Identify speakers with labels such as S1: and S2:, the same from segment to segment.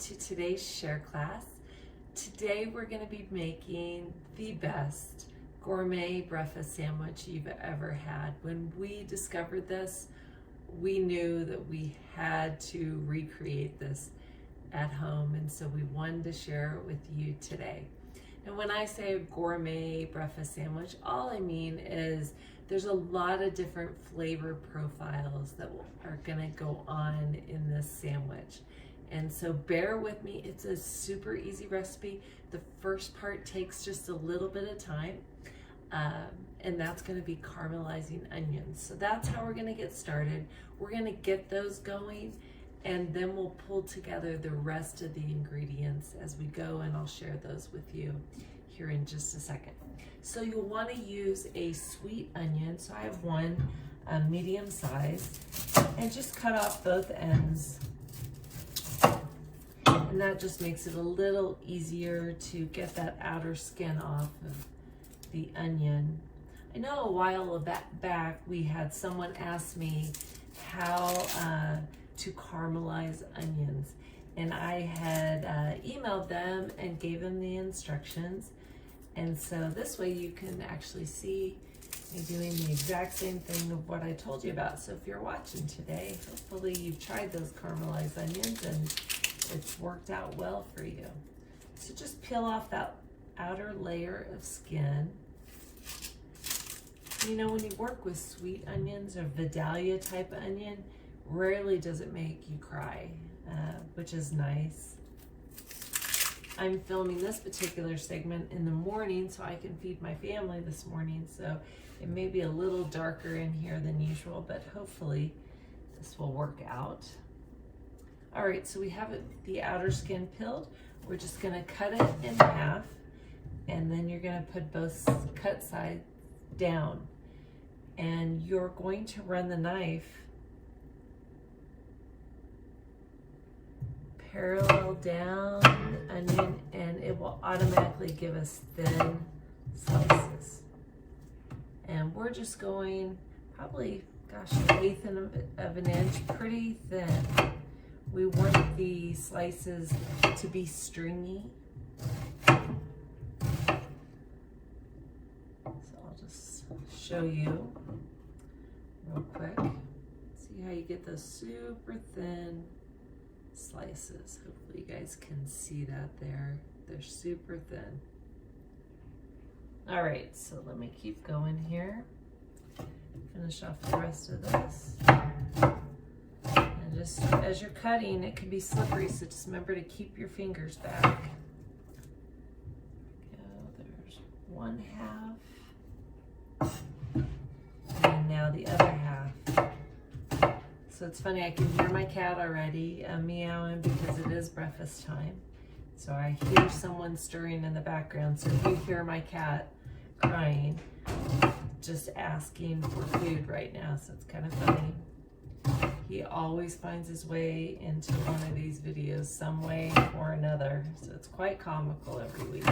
S1: to today's share class. Today we're going to be making the best gourmet breakfast sandwich you've ever had. When we discovered this, we knew that we had to recreate this at home, and so we wanted to share it with you today. And when I say a gourmet breakfast sandwich, all I mean is there's a lot of different flavor profiles that are gonna go on in this sandwich. And so bear with me, it's a super easy recipe. The first part takes just a little bit of time, and that's gonna be caramelizing onions. So that's how we're gonna get started. We're gonna get those going, and then we'll pull together the rest of the ingredients as we go, and I'll share those with you here in just a second. So you'll want to use a sweet onion. So I have one medium size, and just cut off both ends. And that just makes it a little easier to get that outer skin off of the onion. I know a while back we had someone ask me how to caramelize onions, and I had emailed them and gave them the instructions. And so this way you can actually see me doing the exact same thing of what I told you about. So if you're watching today, hopefully you've tried those caramelized onions and it's worked out well for you. So just peel off that outer layer of skin. You know, when you work with sweet onions or Vidalia type onion, rarely does it make you cry, which is nice. I'm filming this particular segment in the morning so I can feed my family this morning, so it may be a little darker in here than usual, but hopefully this will work out. All right, so we have the outer skin peeled. We're just gonna cut it in half, and then you're gonna put both cut sides down, and you're going to run the knife parallel down the onion, and it will automatically give us thin slices. And we're just going probably, gosh, an eighth of an inch, pretty thin. We want the slices to be stringy. So I'll just show you real quick. See how you get those super thin slices. Hopefully you guys can see that there. They're super thin. All right, so let me keep going here. Finish off the rest of this. And just as you're cutting, it can be slippery, so just remember to keep your fingers back. There's one half. And now the other half. So it's funny, I can hear my cat already meowing because it is breakfast time. So I hear someone stirring in the background. So if you hear my cat crying, just asking for food right now. So it's kind of funny. He always finds his way into one of these videos some way or another. So it's quite comical every week.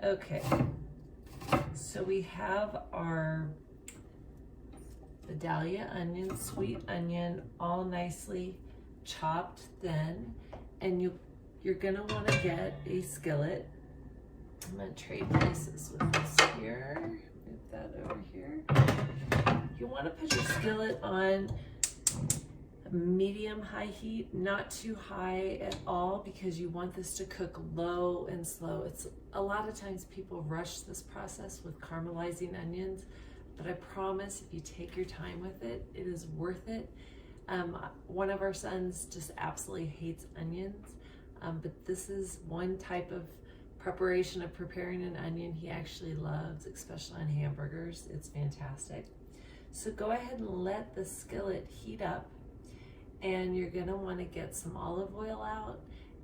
S1: Okay, so we have our Vidalia onion, sweet onion, all nicely chopped thin, and you're gonna want to get a skillet. I'm gonna trade places with this here. Move that over here. You want to put your skillet on medium-high heat, not too high at all, because you want this to cook low and slow. It's a lot of times people rush this process with caramelizing onions, but I promise if you take your time with it, it is worth it. One of our sons just absolutely hates onions, but this is one type of preparation of preparing an onion he actually loves, especially on hamburgers. It's fantastic. So go ahead and let the skillet heat up, and you're gonna wanna get some olive oil out,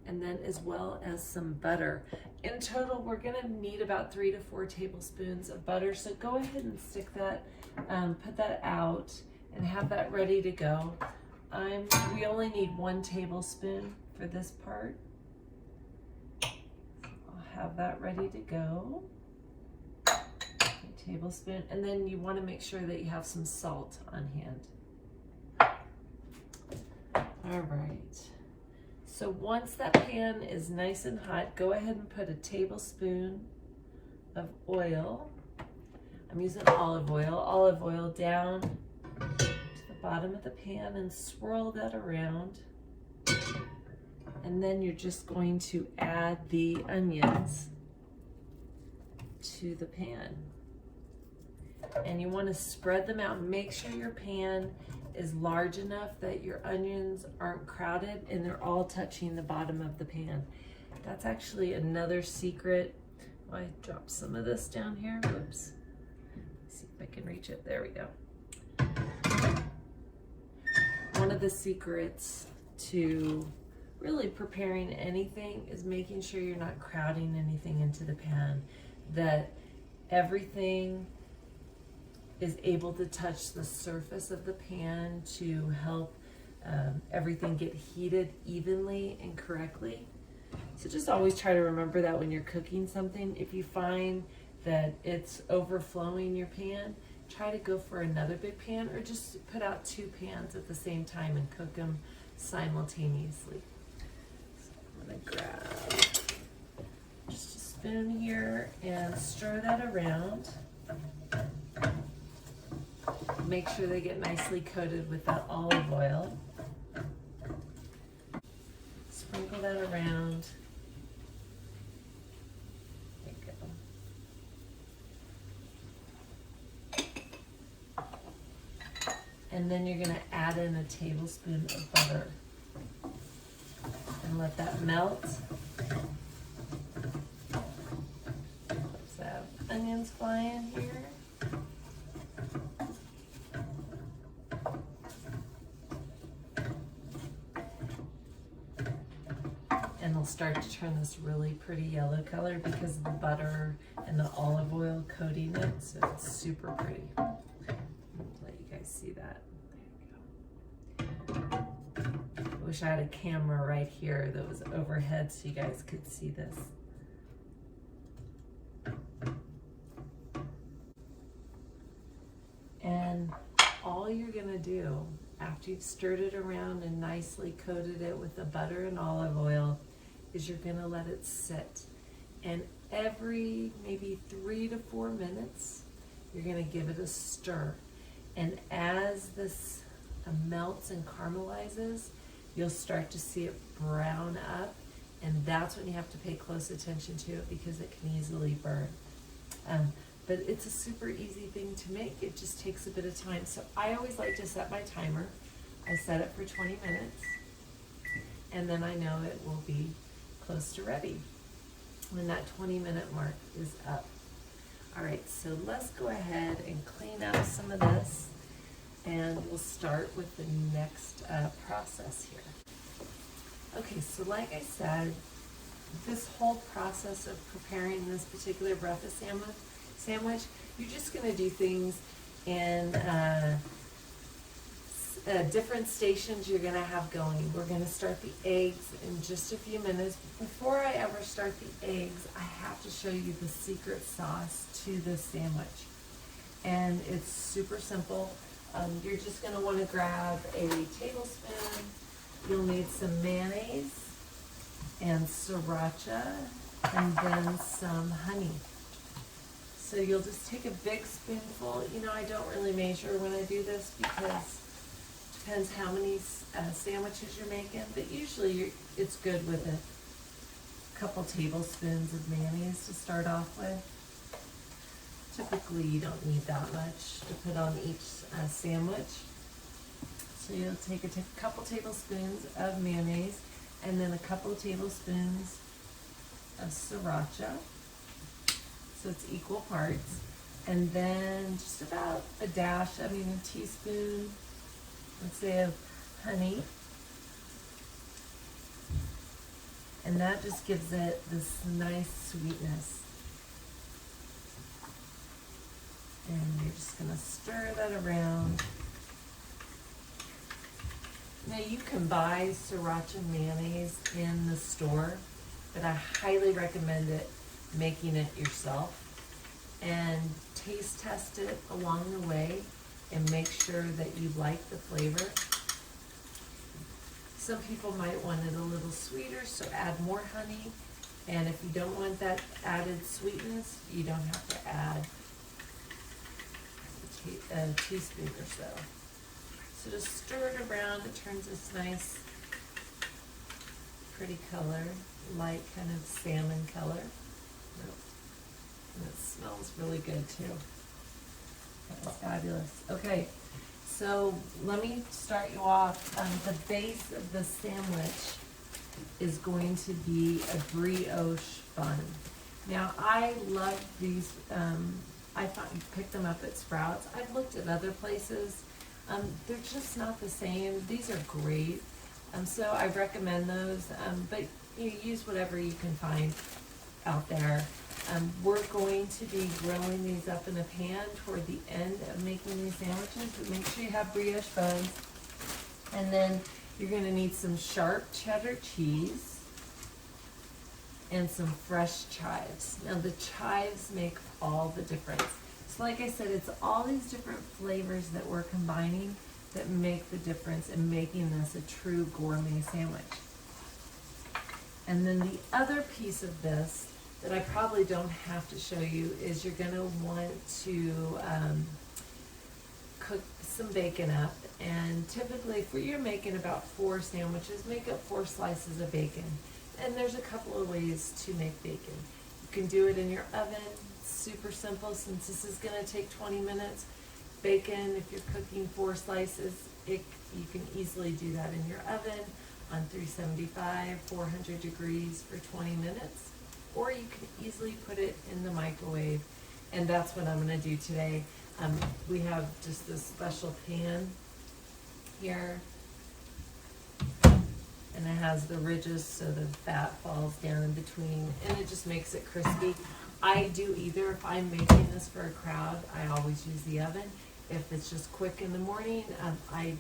S1: and then as well as some butter. In total, we're gonna need about 3 to 4 tablespoons of butter. So go ahead and stick that, put that out and have that ready to go. We only need 1 tablespoon for this part. I'll have that ready to go. A tablespoon, and then you wanna make sure that you have some salt on hand. All right. So once that pan is nice and hot, go ahead and put a tablespoon of oil. I'm using olive oil down to the bottom of the pan and swirl that around. And then you're just going to add the onions to the pan. And you want to spread them out. Make sure your pan is large enough that your onions aren't crowded and they're all touching the bottom of the pan. That's actually another secret. Oh, I dropped some of this down here. Whoops. Let's see if I can reach it. There we go. One of the secrets to really preparing anything is making sure you're not crowding anything into the pan, that everything is able to touch the surface of the pan to help everything get heated evenly and correctly. So just always try to remember that when you're cooking something. If you find that it's overflowing your pan, try to go for another big pan, or just put out 2 pans at the same time and cook them simultaneously. So I'm gonna grab just a spoon here and stir that around. Make sure they get nicely coated with that olive oil. Sprinkle that around. There you go. And then you're going to add in a tablespoon of butter and let that melt. Let's have onions flying here. And they'll start to turn this really pretty yellow color because of the butter and the olive oil coating it, so it's super pretty. I'll let you guys see that. There you go. I wish I had a camera right here that was overhead so you guys could see this. And all you're gonna do after you've stirred it around and nicely coated it with the butter and olive oil is you're gonna let it sit. And every maybe 3 to 4 minutes, you're gonna give it a stir. And as this melts and caramelizes, you'll start to see it brown up. And that's when you have to pay close attention to it because it can easily burn. But it's a super easy thing to make. It just takes a bit of time. So I always like to set my timer. I set it for 20 minutes. And then I know it will be close to ready when that 20-minute mark is up. All right, so let's go ahead and clean out some of this, and we'll start with the next process here. Okay, so like I said, this whole process of preparing this particular breakfast sandwich, you're just gonna do things in different stations you're gonna have going. We're gonna start the eggs in just a few minutes. Before I ever start the eggs, I have to show you the secret sauce to this sandwich. And it's super simple. You're just gonna wanna grab a tablespoon. You'll need some mayonnaise and sriracha and then some honey. So you'll just take a big spoonful. You know, I don't really measure when I do this because depends how many sandwiches you're making, but usually it's good with a couple tablespoons of mayonnaise to start off with. Typically you don't need that much to put on each sandwich. So you'll take a couple tablespoons of mayonnaise and then a couple of tablespoons of sriracha. So it's equal parts. And then just about a teaspoon, let's say, of honey. And that just gives it this nice sweetness. And you're just gonna stir that around. Now you can buy sriracha mayonnaise in the store, but I highly recommend making it yourself. And taste test it along the way and make sure that you like the flavor. Some people might want it a little sweeter, so add more honey. And if you don't want that added sweetness, you don't have to add a teaspoon or so. So just stir it around. It turns this nice, pretty color, light kind of salmon color. And it smells really good too. That's fabulous. Okay, so let me start you off. The base of the sandwich is going to be a brioche bun. Now I love these, I thought you picked them up at Sprouts. I've looked at other places. They're just not the same. These are great. So I recommend those, but you use whatever you can find out there. We're going to be grilling these up in a pan toward the end of making these sandwiches, but make sure you have brioche buns. And then you're going to need some sharp cheddar cheese and some fresh chives. Now the chives make all the difference. So like I said, it's all these different flavors that we're combining that make the difference in making this a true gourmet sandwich. And then the other piece of this that I probably don't have to show you is you're gonna want to cook some bacon up. And typically, if you're making about 4 sandwiches, make up 4 slices of bacon. And there's a couple of ways to make bacon. You can do it in your oven, super simple since this is gonna take 20 minutes. Bacon, if you're cooking 4 slices, you can easily do that in your oven on 375, 400 degrees for 20 minutes. Or you can easily put it in the microwave, and that's what I'm gonna do today. We have just this special pan here, and it has the ridges so the fat falls down in between, and it just makes it crispy. I do either. If I'm making this for a crowd, I always use the oven. If it's just quick in the morning, I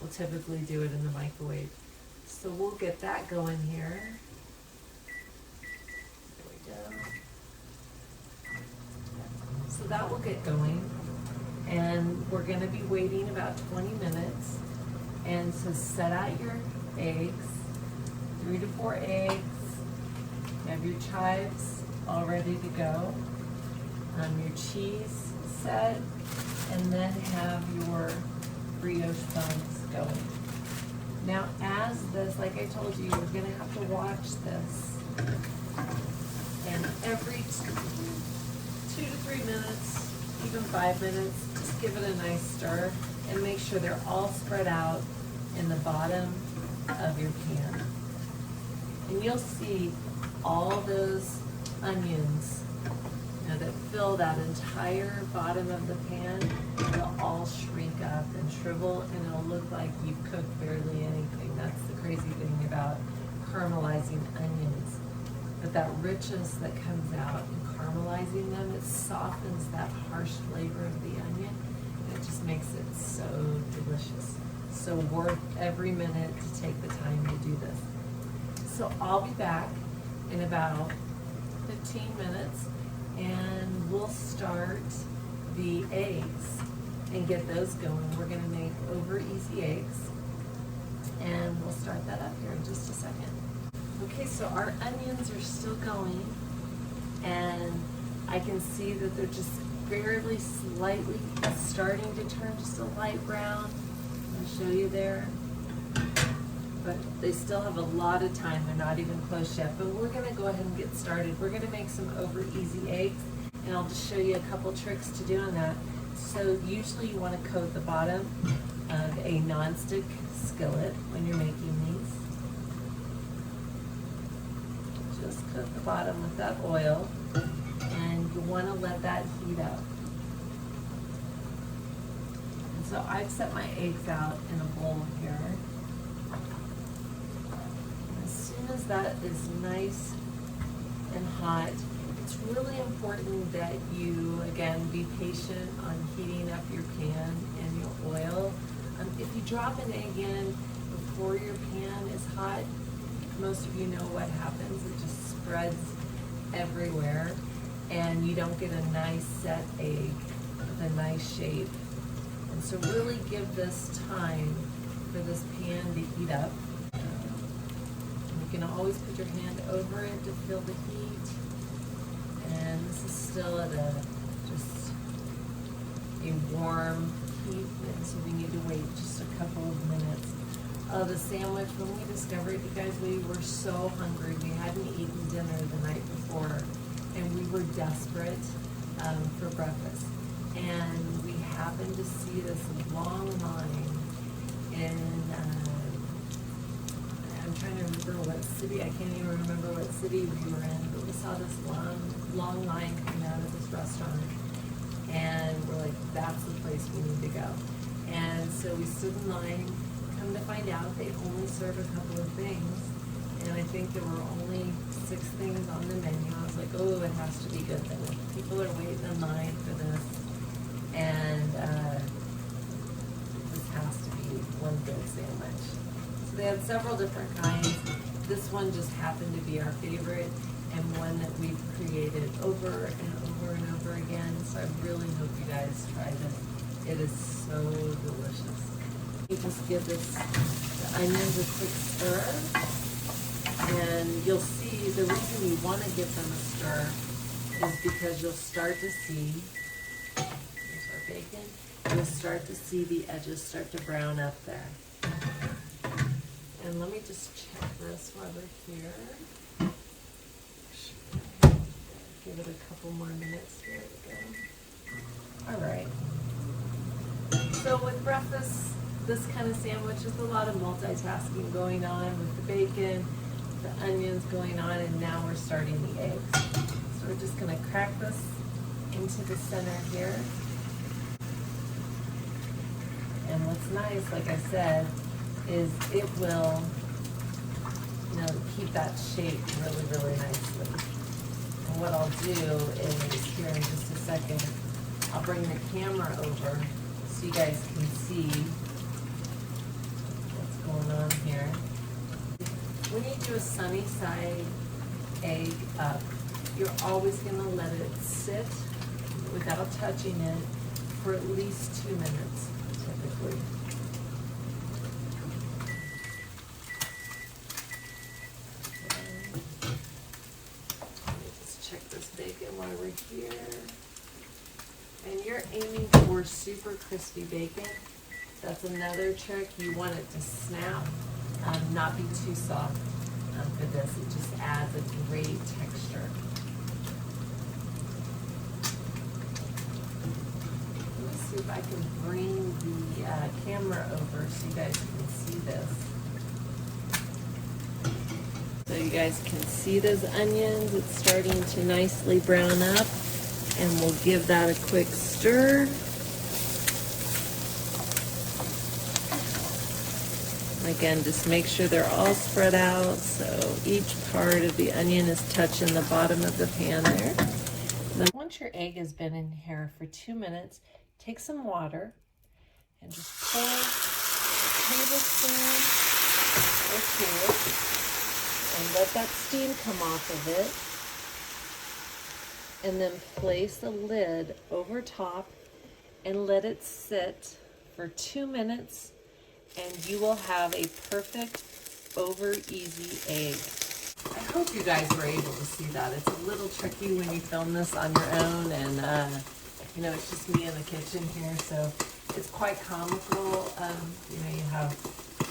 S1: will typically do it in the microwave. So we'll get that going here. So that will get going, and we're going to be waiting about 20 minutes. And so set out your eggs, 3 to 4 eggs. You have your chives all ready to go, your cheese set, and then have your brioche buns going. Now as this, like I told you, you're going to have to watch this. And every 2 to 3 minutes, even 5 minutes, just give it a nice stir and make sure they're all spread out in the bottom of your pan. And you'll see all those onions, that fill that entire bottom of the pan. They'll all shrink up and shrivel, and it'll look like you've cooked barely anything. That's the crazy thing about caramelizing onions. But that richness that comes out in caramelizing them, it softens that harsh flavor of the onion, and it just makes it so delicious. So worth every minute to take the time to do this. So I'll be back in about 15 minutes, and we'll start the eggs and get those going. We're gonna make over easy eggs, and we'll start that up here in just a second. Okay, so our onions are still going, and I can see that they're just barely slightly starting to turn just a light brown. I'll show you there. But they still have a lot of time. They're not even close yet. But we're gonna go ahead and get started. We're gonna make some over easy eggs, and I'll just show you a couple tricks to doing that. So usually you wanna coat the bottom of a nonstick skillet when you're making these. Just coat the bottom with that oil, and you wanna let that heat up. And so I've set my eggs out in a bowl here. As that is nice and hot, it's really important that you, again, be patient on heating up your pan and your oil. If you drop an egg in before your pan is hot, most of you know what happens. It just spreads everywhere, and you don't get a nice set egg with a nice shape. And so really give this time for this pan to heat up. You can always put your hand over it to feel the heat. And this is still at just a warm heat, and so we need to wait just a couple of minutes. The sandwich, when we discovered it, you guys, we were so hungry. We hadn't eaten dinner the night before, and we were desperate for breakfast. And we happened to see this long line in, I'm trying to remember what city, I can't even remember what city we were in, but we saw this long line coming out of this restaurant. And we're like, that's the place we need to go. And so we stood in line. Come to find out, they only serve a couple of things, and I think there were only 6 things on the menu. I was like, oh, it has to be good then. People are waiting in line for this, and this has to be one good sandwich. So they had several different kinds. This one just happened to be our favorite, and one that we've created over and over and over again. So I really hope you guys try this. It is so delicious. You just give the onions a quick stir, and you'll see the reason you want to give them a stir is because you'll start to see, here's our bacon, you'll start to see the edges start to brown up there. And let me just check this while we're here. Give it a couple more minutes. Here we go. All right. So with breakfast, this kind of sandwich is a lot of multitasking going on with the bacon, the onions going on, and now we're starting the eggs. So we're just going to crack this into the center here. And what's nice, like I said, is it will, keep that shape really, really nicely. And what I'll do is, here in just a second, I'll bring the camera over so you guys can see going on here. When you do a sunny side egg up, you're always going to let it sit without touching it for at least 2 minutes, typically. Let me just check this bacon while we're here. And you're aiming for super crispy bacon. That's another trick. You want it to snap, not be too soft for this. It just adds a great texture. Let me see if I can bring the camera over so you guys can see this. So you guys can see those onions. It's starting to nicely brown up, and we'll give that a quick stir. Again, just make sure they're all spread out so each part of the onion is touching the bottom of the pan there. Then once your egg has been in here for 2 minutes, take some water and just pour a tablespoon or 2 and let that steam come off of it. And then place the lid over top and let it sit for 2 minutes. And you will have a perfect, over easy egg. I hope you guys were able to see that. It's a little tricky when you film this on your own, and it's just me in the kitchen here, so it's quite comical. You have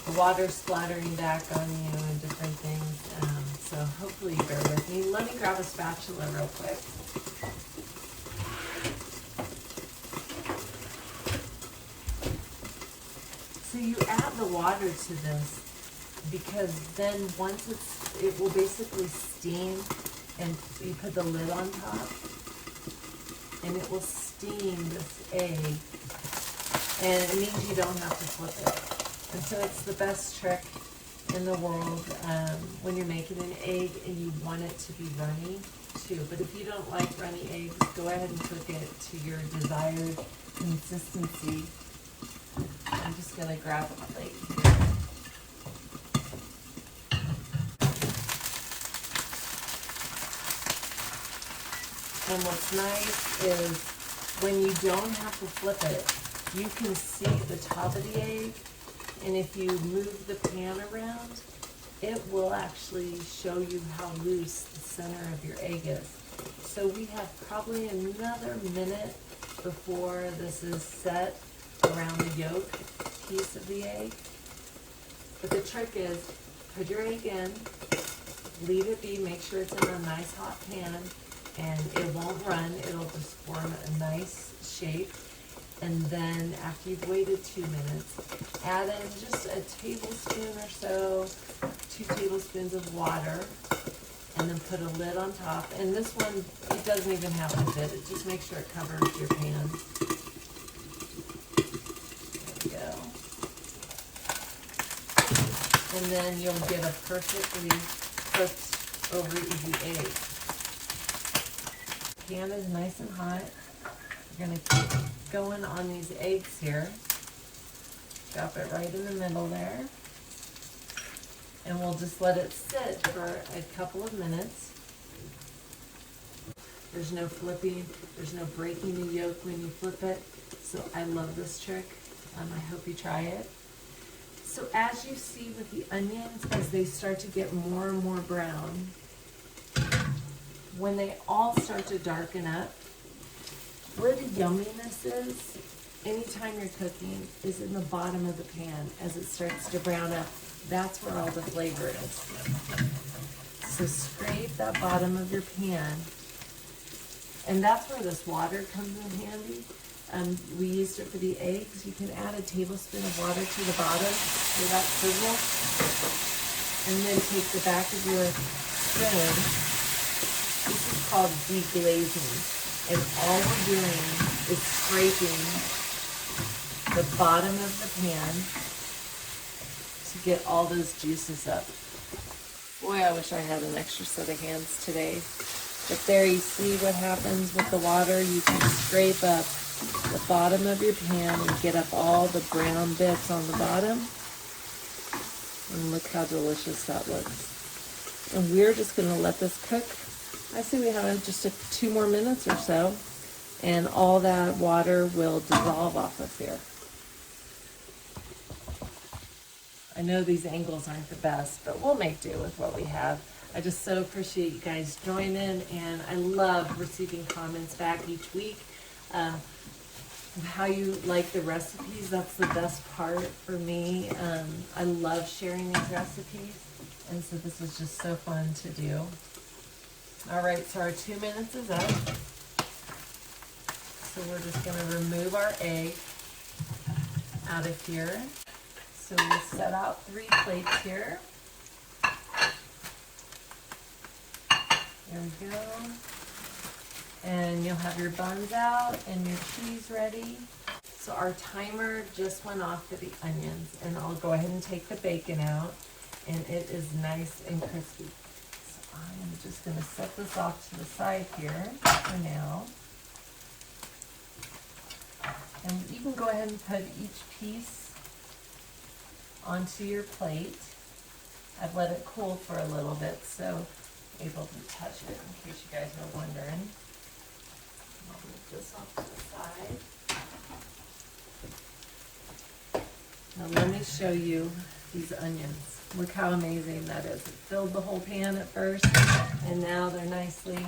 S1: the water splattering back on you and different things. So hopefully you bear with me. Let me grab a spatula real quick. So you add the water to this because then once it will basically steam, and you put the lid on top and it will steam this egg, and it means you don't have to flip it. And so it's the best trick in the world when you're making an egg and you want it to be runny too. But if you don't like runny eggs, go ahead and cook it to your desired consistency. I'm just going to grab a plate here. And what's nice is when you don't have to flip it, you can see the top of the egg, and if you move the pan around, it will actually show you how loose the center of your egg is. So we have probably another minute before this is set around the yolk piece of the egg. But the trick is, put your egg in, leave it be, make sure it's in a nice hot pan, and it won't run, it'll just form a nice shape. And then after you've waited 2 minutes, add in just a tablespoon or so, 2 tablespoons of water, and then put a lid on top. And this one, it doesn't even have to fit, it just makes sure it covers your pan. There we go. And then you'll get a perfectly cooked over easy egg. Pan is nice and hot. You're gonna keep going on these eggs here. Drop it right in the middle there. And we'll just let it sit for a couple of minutes. There's no flipping, there's no breaking the yolk when you flip it. So I love this trick. I hope you try it. So as you see with the onions, as they start to get more and more brown, when they all start to darken up, where the yumminess is, anytime you're cooking, is in the bottom of the pan as it starts to brown up. That's where all the flavor is. So scrape that bottom of your pan. And that's where this water comes in handy. We used it for the eggs. You can add a tablespoon of water to the bottom for that sizzle. And then take the back of your spoon. This is called deglazing. And all we're doing is scraping the bottom of the pan to get all those juices up. Boy, I wish I had an extra set of hands today. But there you see what happens with the water. You can scrape up the bottom of your pan and get up all the brown bits on the bottom. And look how delicious that looks. And we're just going to let this cook. I say we have just 2 more minutes or so, and all that water will dissolve off of here. I know these angles aren't the best, but we'll make do with what we have. I just so appreciate you guys joining, and I love receiving comments back each week. How you like the recipes, that's the best part for me. I love sharing these recipes, and so this is just so fun to do. All right, so our 2 minutes is up. So we're just gonna remove our egg out of here. So we'll set out 3 plates here. There we go. And you'll have your buns out and your cheese ready. So our timer just went off for the onions, and I'll go ahead and take the bacon out, and it is nice and crispy. So I'm just gonna set this off to the side here for now. And you can go ahead and put each piece onto your plate. I've let it cool for a little bit, so able to touch it in case you guys are wondering. I'll move this off to the side. Now let me show you these onions. Look how amazing that is. It filled the whole pan at first, and now they're nicely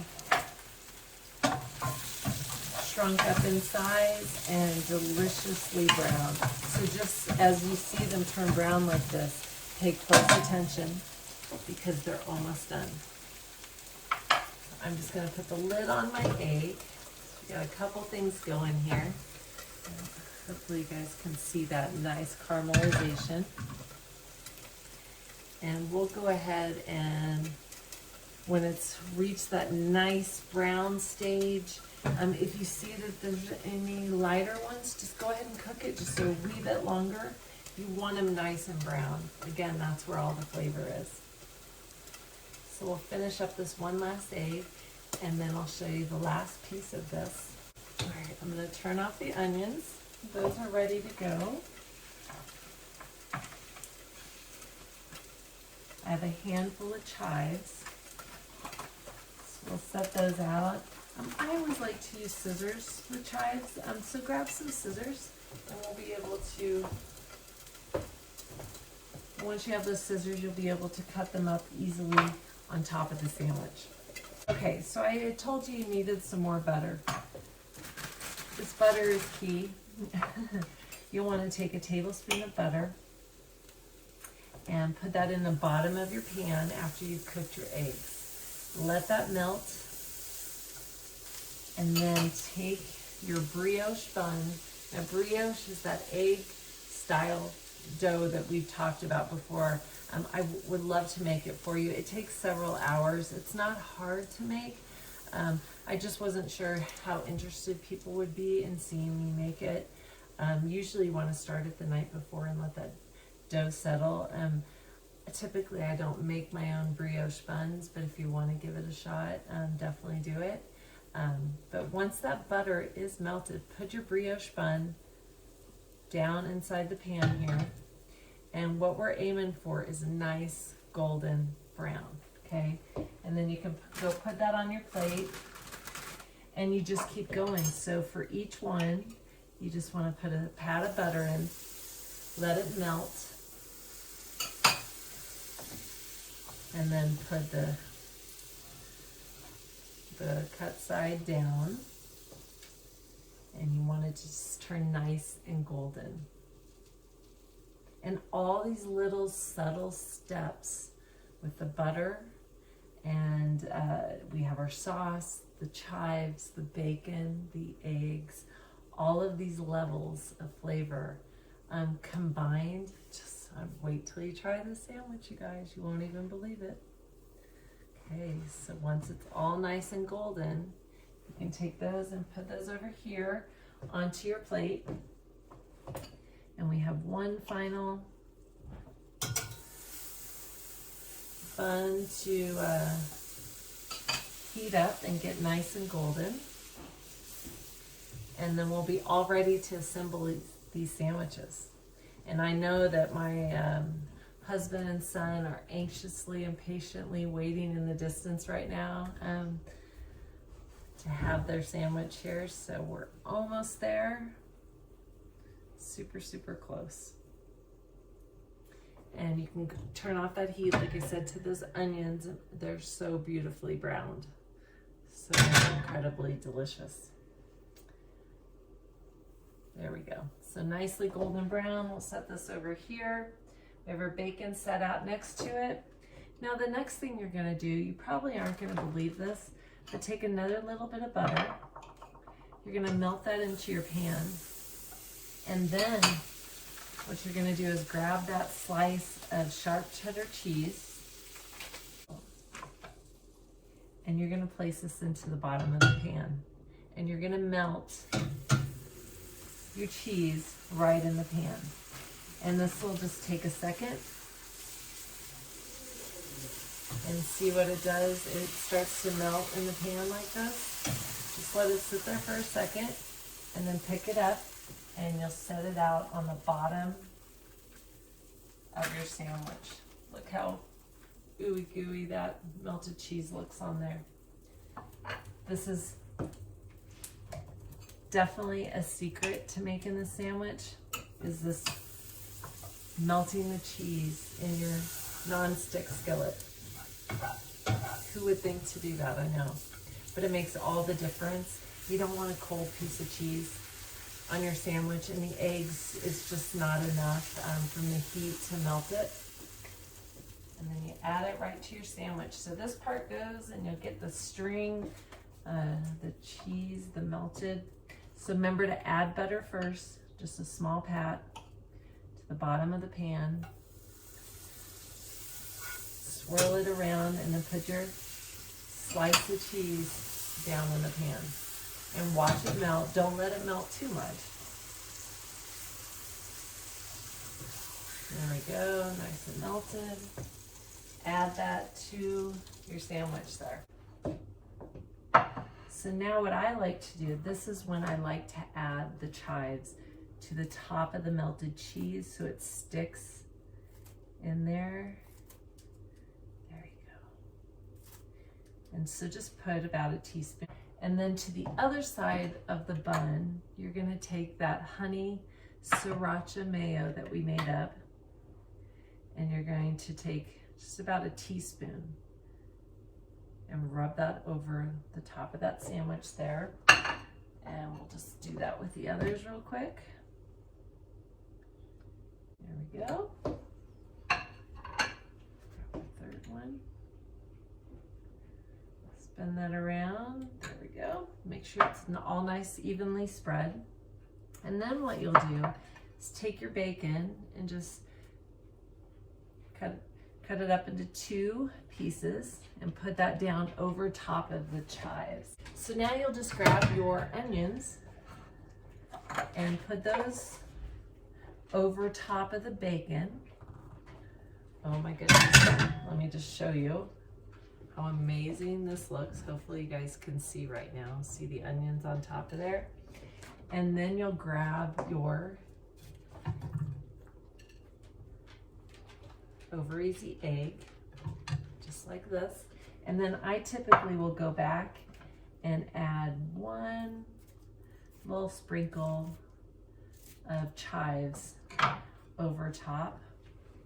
S1: shrunk up in size and deliciously brown. So just as you see them turn brown like this, pay close attention because they're almost done. I'm just going to put the lid on my egg. We got a couple things going here. Hopefully you guys can see that nice caramelization. And we'll go ahead and when it's reached that nice brown stage, if you see that there's any lighter ones, just go ahead and cook it just a wee bit longer. You want them nice and brown. Again, that's where all the flavor is. So we'll finish up this one last egg, and then I'll show you the last piece of this. All right, I'm going to turn off the onions. Those are ready to go. I have a handful of chives. So we'll set those out. I always like to use scissors with chives, so grab some scissors, and we'll be able to Once you have those scissors, you'll be able to cut them up easily on top of the sandwich. Okay, so I had told you needed some more butter. This butter is key. You'll want to take a tablespoon of butter and put that in the bottom of your pan after you've cooked your eggs. Let that melt, and then take your brioche bun. Now brioche is that egg style dough that we've talked about before. I would love to make it for you. It takes several hours. It's not hard to make. I just wasn't sure how interested people would be in seeing me make it. Usually you want to start it the night before and let that dough settle. Typically I don't make my own brioche buns, but if you want to give it a shot, definitely do it. But once that butter is melted, put your brioche bun down inside the pan here. And what we're aiming for is a nice golden brown, okay? And then you can go put that on your plate, and you just keep going. So for each one, you just want to put a pat of butter in, let it melt, and then put the cut side down, and you want it to just turn nice and golden. And all these little subtle steps with the butter, and we have our sauce, the chives, the bacon, the eggs, all of these levels of flavor combined. Just wait till you try this sandwich, you guys. You won't even believe it. Okay, so once it's all nice and golden, you can take those and put those over here onto your plate. And we have one final bun to heat up and get nice and golden. And then we'll be all ready to assemble these sandwiches. And I know that my husband and son are anxiously and patiently waiting in the distance right now to have their sandwich here. So we're almost there. Super, super close. And you can turn off that heat, like I said, to those onions. They're so beautifully browned. So incredibly delicious. There we go. So nicely golden brown. We'll set this over here. We have our bacon set out next to it. Now the next thing you're gonna do, you probably aren't gonna believe this, but take another little bit of butter. You're gonna melt that into your pan. And then what you're gonna do is grab that slice of sharp cheddar cheese, and you're gonna place this into the bottom of the pan. And you're gonna melt your cheese right in the pan. And this will just take a second. And see what it does? It starts to melt in the pan like this. Just let it sit there for a second, and then pick it up, and you'll set it out on the bottom of your sandwich. Look how ooey gooey that melted cheese looks on there. This is definitely a secret to making this sandwich, is this melting the cheese in your non-stick skillet. Who would think to do that? I know. But it makes all the difference. You don't want a cold piece of cheese on your sandwich, and the eggs is just not enough from the heat to melt it. And then you add it right to your sandwich. So this part goes, and you'll get the string, the cheese, the melted. So remember to add butter first, just a small pat to the bottom of the pan. Swirl it around, and then put your slice of cheese down in the pan. And watch it melt. Don't let it melt too much. There we go, nice and melted. Add that to your sandwich there. So now what I like to do, this is when I like to add the chives to the top of the melted cheese so it sticks in there. There you go. And so just put about a teaspoon. And then to the other side of the bun, you're gonna take that honey sriracha mayo that we made up, And you're going to take just about a teaspoon and rub that over the top of that sandwich there. And we'll just do that with the others real quick. There we go. Grab the third one. Spin that around. There we go. Make sure it's all nice, evenly spread. And then what you'll do is take your bacon and just cut it up into 2 pieces and put that down over top of the chives. So now you'll just grab your onions and put those over top of the bacon. Oh my goodness, let me just show you how amazing this looks. Hopefully you guys can see right now. See the onions on top of there? And then you'll grab your over easy egg, just like this. And then I typically will go back and add 1 little sprinkle of chives over top.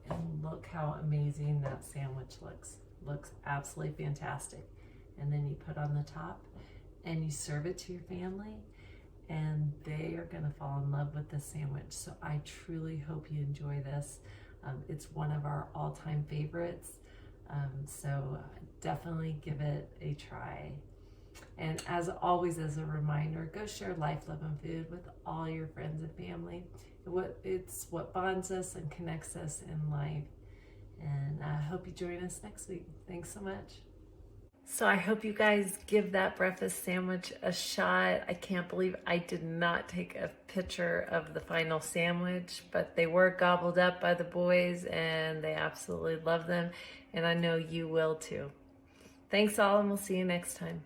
S1: And look how amazing that sandwich looks. Looks absolutely fantastic. And then you put on the top and you serve it to your family, and they are gonna fall in love with this sandwich. So I truly hope you enjoy this. It's one of our all-time favorites. So definitely give it a try. And as always, as a reminder, go share life, love, and food with all your friends and family. It's what bonds us and connects us in life. And I hope you join us next week. Thanks so much. So I hope you guys give that breakfast sandwich a shot. I can't believe I did not take a picture of the final sandwich, but they were gobbled up by the boys and they absolutely love them. And I know you will too. Thanks all, and we'll see you next time.